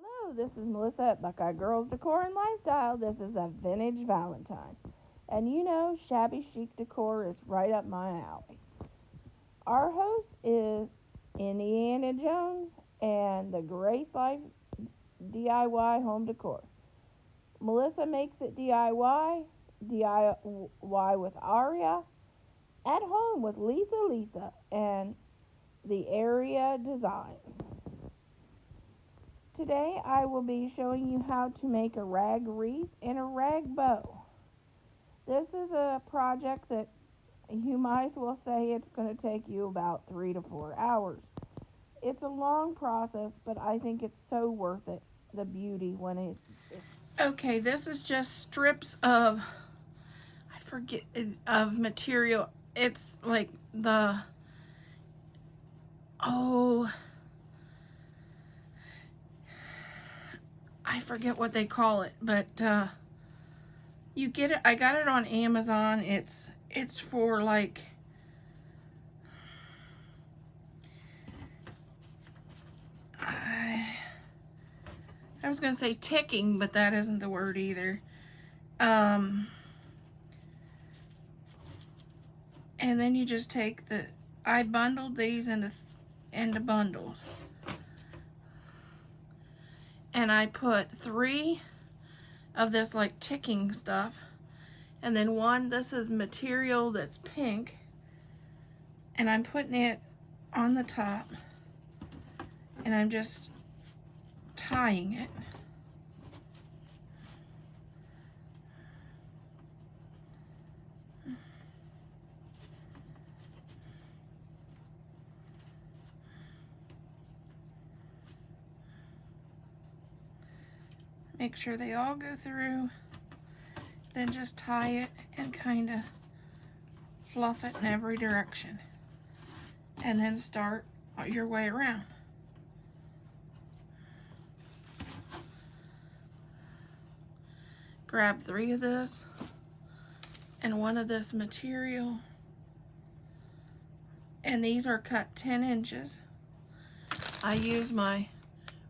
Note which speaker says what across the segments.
Speaker 1: Hello, this is Melissa at Buckeye Girls Decor and Lifestyle. This is a vintage Valentine. And you know, shabby chic decor is right up my alley. Our host is Indiana Jones and the Grace Life DIY Home Decor. Melissa makes it DIY with Aria, at home with Lisa, and the area design. Today I will be showing you how to make a rag wreath and a rag bow. This is a project that you might as well say it's going to take you about 3 to 4 hours. It's a long process, but I think it's so worth it, the beauty when it's okay, this is just strips of, I forget, of material. It's like oh, I forget what they call it, but you get it. I got it on Amazon. It's for like I was gonna say ticking, but that isn't the word either. And then you just take I bundled these into bundles, and I put 3 of this like ticking stuff, and then one, this is material that's pink, and I'm putting it on the top, and I'm just tying it. Make sure they all go through, then just tie it and kind of fluff it in every direction, and then start your way around. Grab 3 of this and 1 of this material, and these are cut 10 inches. I use my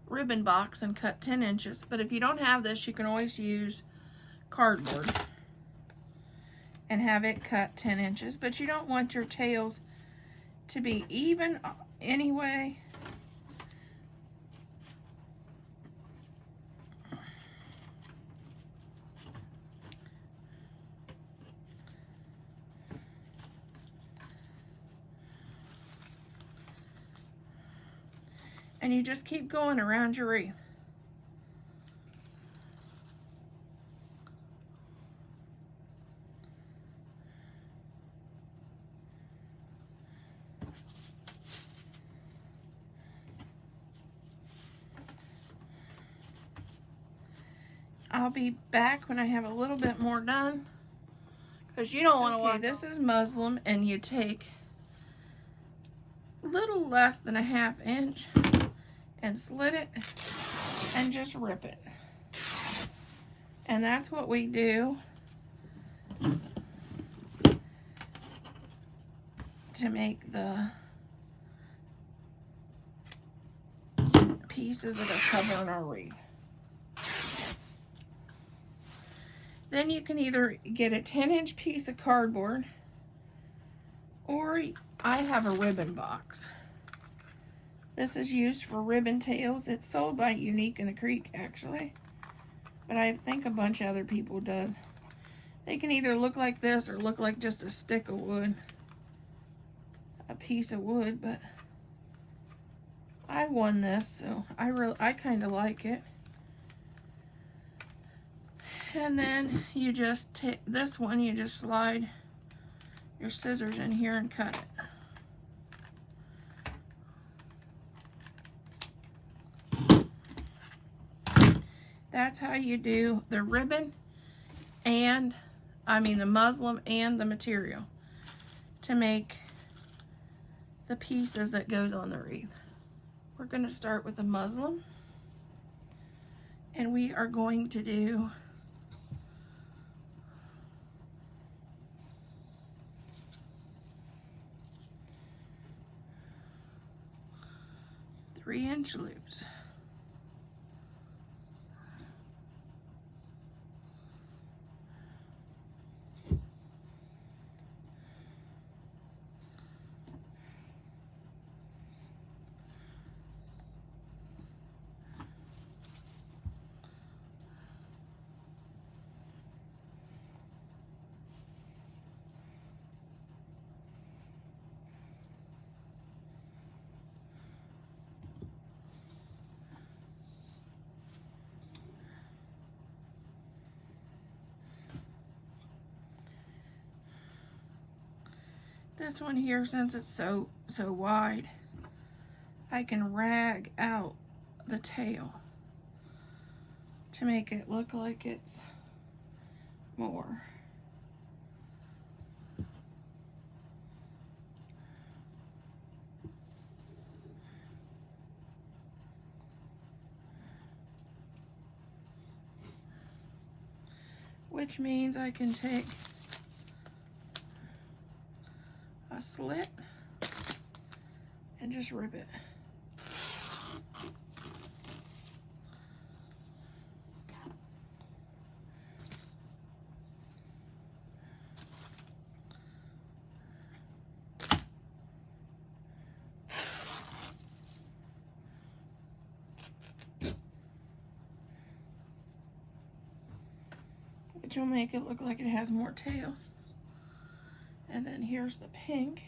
Speaker 1: ribbon box and cut 10 inches, but if you don't have this, you can always use cardboard and have it cut 10 inches, but you don't want your tails to be even anyway. And you just keep going around your wreath. I'll be back when I have a little bit more done, because you don't want to watch. This is muslin, and you take a little less than a 1/2 inch and slit it and just rip it. And that's what we do to make the pieces that are covering our wreath. Then you can either get a 10-inch piece of cardboard, or I have a ribbon box. This is used for ribbon tails. It's sold by Unique in the Creek, actually, but I think a bunch of other people does. They can either look like this or look like just a stick of wood, a piece of wood, but I won this, so I kind of like it. And then you just take this one, you just slide your scissors in here and cut it. That's how you do the ribbon and, the muslin and the material to make the pieces that goes on the wreath. We're going to start with the muslin, and we are going to do three-inch loops. This one here, since it's so wide, I can rag out the tail to make it look like it's more. Which means I can take a slit and just rip it. Which will make it look like it has more tail. And then here's the pink.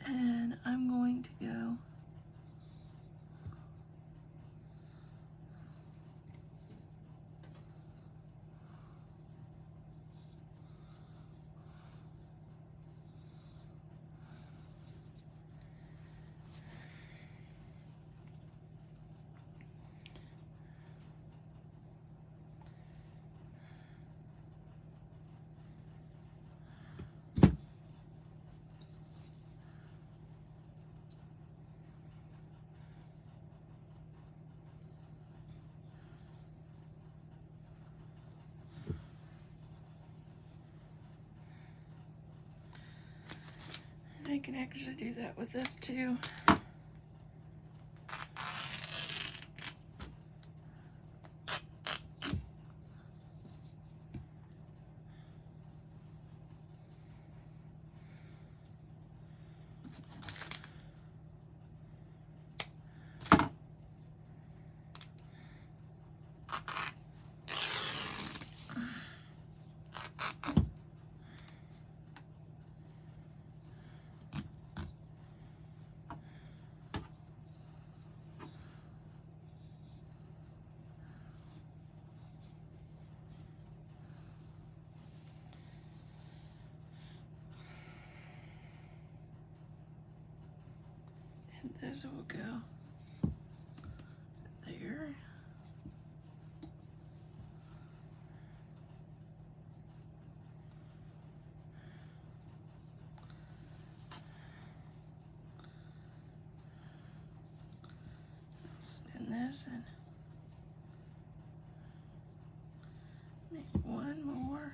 Speaker 1: And I'm going to go I can actually do that with this too. And this will go there. Spin this and make one more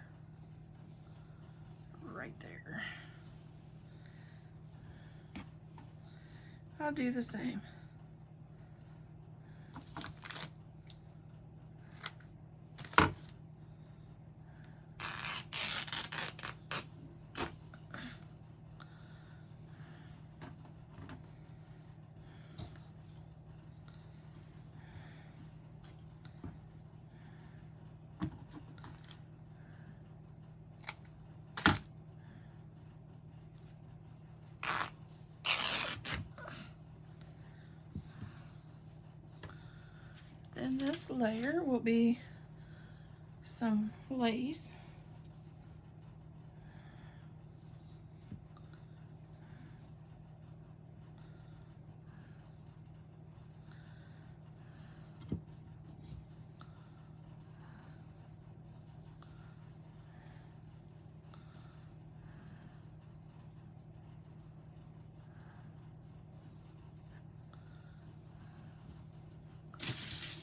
Speaker 1: right there. I'll do the same. Then this layer will be some lace.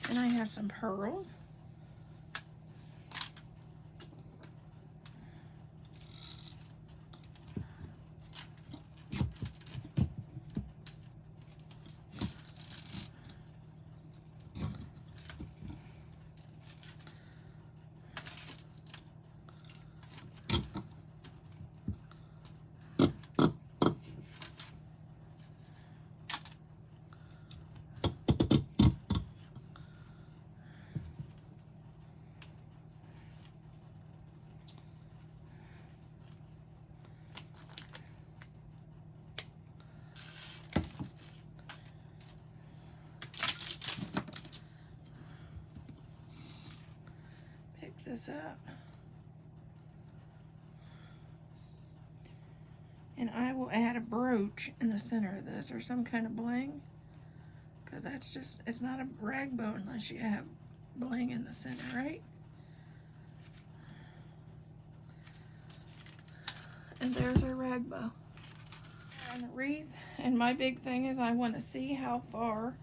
Speaker 1: And I have some pearls. Pick this up. And I will add a brooch in the center of this, or some kind of bling, because that's just, it's not a rag bow unless you have bling in the center, right? And there's our rag bow. On the wreath, and my big thing is I want to see how far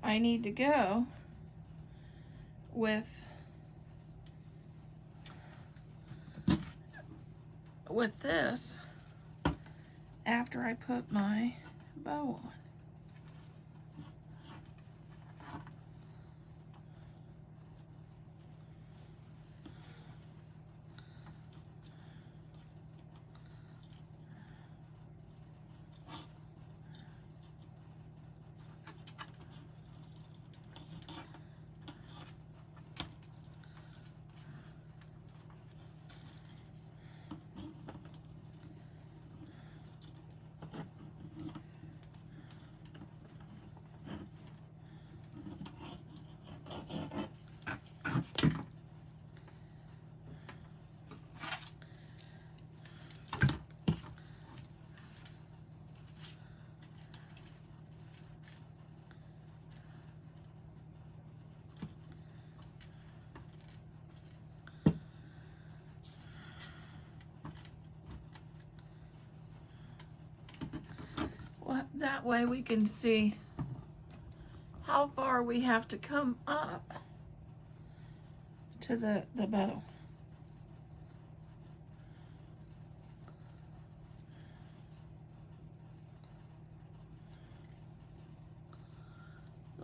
Speaker 1: I need to go with this after I put my bow on. Well, that way we can see how far we have to come up to the bow.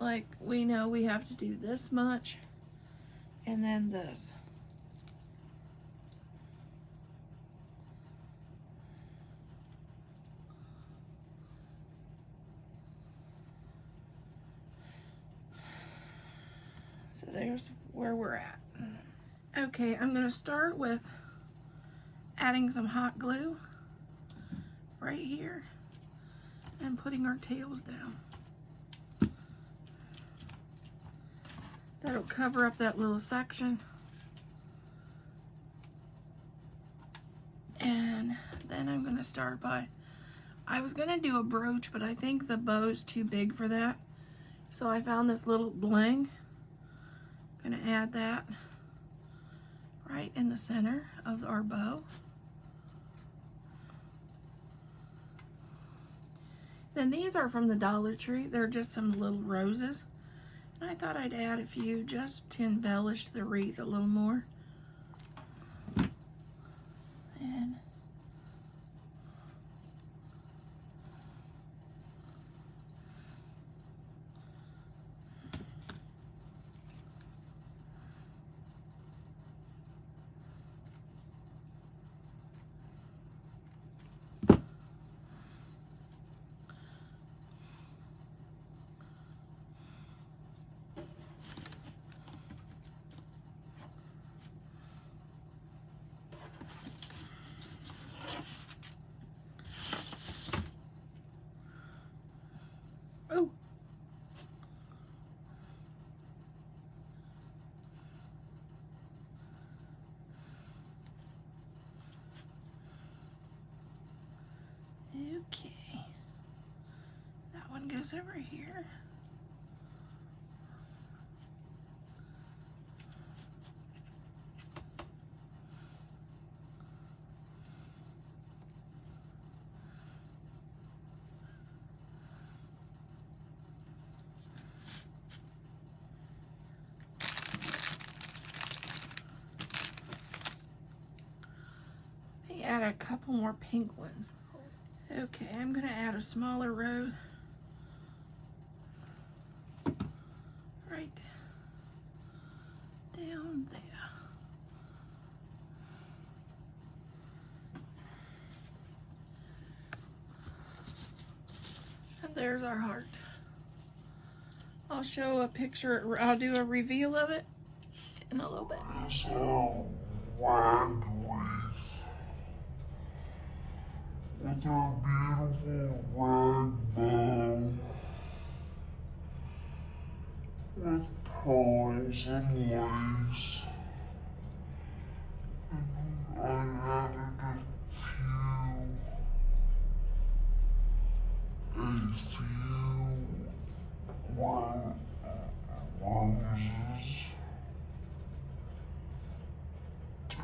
Speaker 1: Like, we know we have to do this much and then this. So there's where we're at. Okay, I'm gonna start with adding some hot glue right here and putting our tails down. That'll cover up that little section. And then I'm gonna start by, I was gonna do a brooch, but I think the bow's too big for that. So I found this little bling. Gonna add that right in the center of our bow. Then these are from the Dollar Tree. They're just some little roses. And I thought I'd add a few just to embellish the wreath a little more. And oh, okay. That one goes over here. Add a couple more pink ones. Okay, I'm gonna add a smaller rose right down there. And there's our heart. I'll show a picture, I'll do a reveal of it in a little bit.
Speaker 2: Rag wreath with our beautiful rag bow with pearls and lace. And I added a few to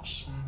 Speaker 2: accent